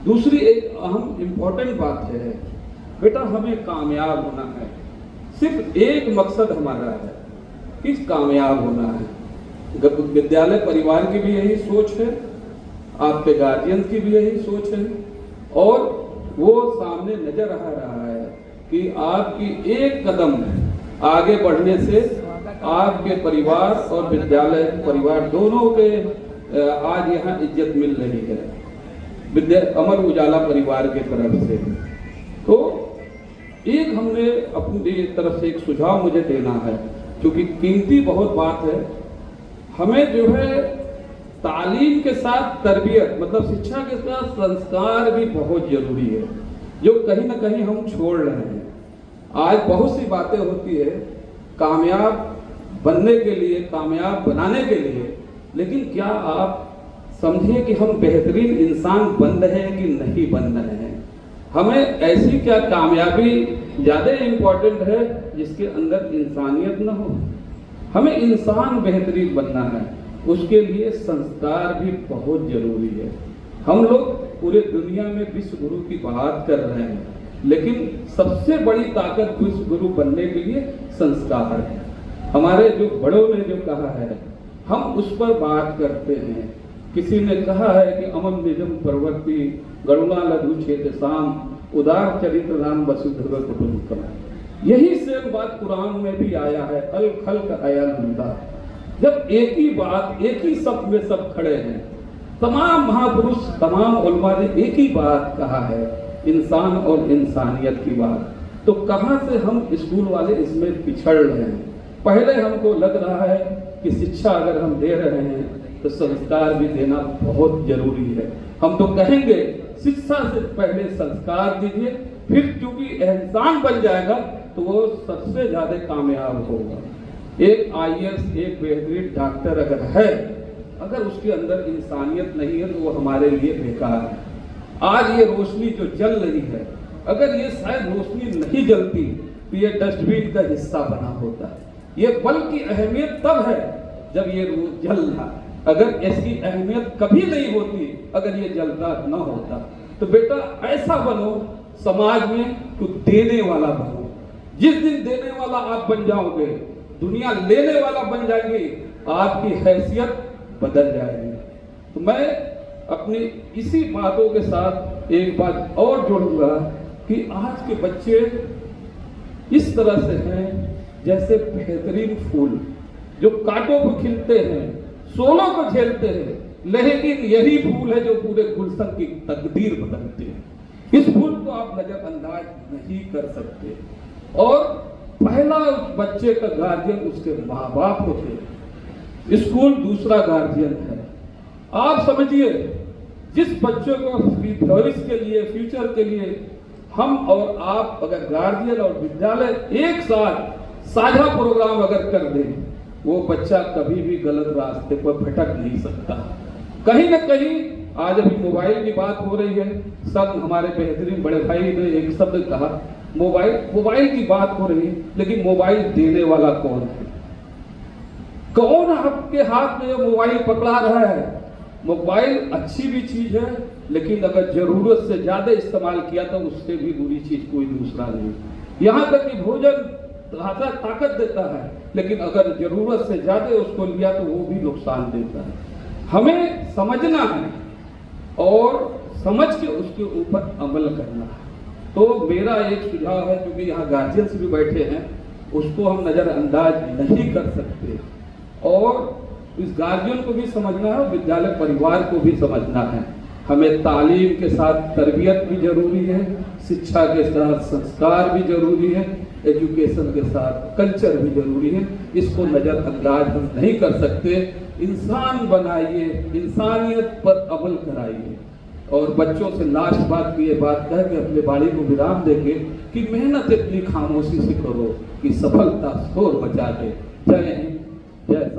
दूसरी एक अहम इम्पोर्टेंट बात है, बेटा हमें कामयाब होना है। सिर्फ एक मकसद हमारा है कि कामयाब होना है। विद्यालय परिवार की भी यही सोच है, आपके गार्जियन की भी यही सोच है, और वो सामने नजर आ रहा है कि आपकी एक कदम आगे बढ़ने से आपके परिवार और विद्यालय परिवार दोनों के आज यहाँ इज्जत मिल रही है अमर उजाला परिवार के तरफ से। तो एक हमने अपनी तरफ से एक सुझाव मुझे देना है, क्योंकि कीमती बहुत बात है। हमें जो है तालीम के साथ तरबियत, मतलब शिक्षा के साथ संस्कार भी बहुत जरूरी है, जो कहीं ना कहीं हम छोड़ रहे हैं। आज बहुत सी बातें होती है कामयाब बनने के लिए, कामयाब बनाने के लिए, लेकिन क्या आप समझिए कि हम बेहतरीन इंसान बन रहे हैं कि नहीं बन रहे हैं। हमें ऐसी क्या कामयाबी ज़्यादा इम्पोर्टेंट है जिसके अंदर इंसानियत न हो। हमें इंसान बेहतरीन बनना है, उसके लिए संस्कार भी बहुत जरूरी है। हम लोग पूरे दुनिया में विश्व गुरु की बात कर रहे हैं, लेकिन सबसे बड़ी ताकत विश्व गुरु बनने के लिए संस्कार है। हमारे जो बड़ों ने जो कहा है हम उस पर बात करते हैं। किसी ने कहा है कि अमम निजम प्रवृत्ति गरुणा लघु छेद शाम उदार चरित्र राम वसुधैव कुटुंबकम। यही सेम बात कुरान में भी आया है, अल खल्क अयल हुदा। जब एक ही बात, एक ही शब्द में सब खड़े हैं, तमाम महापुरुष, तमाम उलमा ने एक ही बात कहा है, इंसान और इंसानियत की बात। तो कहां से हम स्कूल वाले इसमें पिछड़ रहे हैं। पहले हमको लग रहा है कि शिक्षा अगर हम दे रहे हैं तो संस्कार भी देना बहुत जरूरी है। हम तो कहेंगे शिक्षा से पहले संस्कार दीजिए, फिर क्योंकि इंसान बन जाएगा तो वो सबसे ज्यादा कामयाब होगा। एक आईएएस, एक बेहतरीन डॉक्टर अगर है, अगर उसके अंदर इंसानियत नहीं है तो वो हमारे लिए बेकार है। आज ये रोशनी जो जल रही है, अगर ये शायद रोशनी नहीं जलती तो ये डस्टबिन का हिस्सा बना होता। ये बल्ब की अहमियत तब है जब ये जल रहा। अगर इसकी अहमियत कभी नहीं होती अगर ये जलता न होता। तो बेटा ऐसा बनो समाज में कुछ देने वाला बनो। जिस दिन देने वाला आप बन जाओगे, दुनिया लेने वाला बन जाएगी, आपकी हैसियत बदल जाएगी। तो मैं अपनी इसी बातों के साथ एक बात और जोड़ूंगा कि आज के बच्चे इस तरह से हैं जैसे बेहतरीन फूल जो कांटों को खिलते हैं, सोलों को झेलते हैं, लेकिन यही फूल है जो पूरे गुलशन की तकदीर बदलते हैं। इस फूल को आप नजरअंदाज नहीं कर सकते। और पहला उस बच्चे का गार्जियन उसके माँ बाप होते हैं, स्कूल दूसरा गार्जियन है। आप समझिए जिस बच्चे को भविष्य के लिए, फ्यूचर के लिए हम और आप अगर गार्जियन और विद्यालय एक साथ साझा प्रोग्राम अगर कर दें, वो बच्चा कभी भी गलत रास्ते पर भटक नहीं सकता। कहीं ना कहीं आज अभी मोबाइल की बात हो रही है, सब हमारे बेहतरीन बड़े भाई ने एक शब्द कहा, मोबाइल की बात हो रही है, लेकिन मोबाइल देने वाला कौन है? कौन आपके हाथ में मोबाइल पकड़ा रहा है? मोबाइल अच्छी भी चीज है, लेकिन अगर जरूरत से ज्यादा इस्तेमाल किया तो उससे भी बुरी चीज कोई दूसरा नहीं। यहाँ तक कि भोजन ताकत देता है, लेकिन अगर जरूरत से ज्यादा उसको लिया तो वो भी नुकसान देता है। हमें समझना है और समझ के उसके ऊपर अमल करना है। तो मेरा एक सुझाव है, क्योंकि यहाँ गार्जियंस भी बैठे हैं, उसको हम नजरअंदाज नहीं कर सकते। और इस गार्जियन को भी समझना है, विद्यालय परिवार को भी समझना है। हमें तालीम के साथ तरबियत भी जरूरी है, शिक्षा के साथ संस्कार भी जरूरी है, एजुकेशन के साथ कल्चर भी जरूरी है। इसको नजरअंदाज हम नहीं कर सकते। इंसान बनाइए, इंसानियत पर अमल कराइए। और बच्चों से लास्ट बात की ये बात कह के अपने बाणी को विराम देंगे कि मेहनत इतनी खामोशी से करो कि सफलता शोर मचा दे। जय हिंद, जय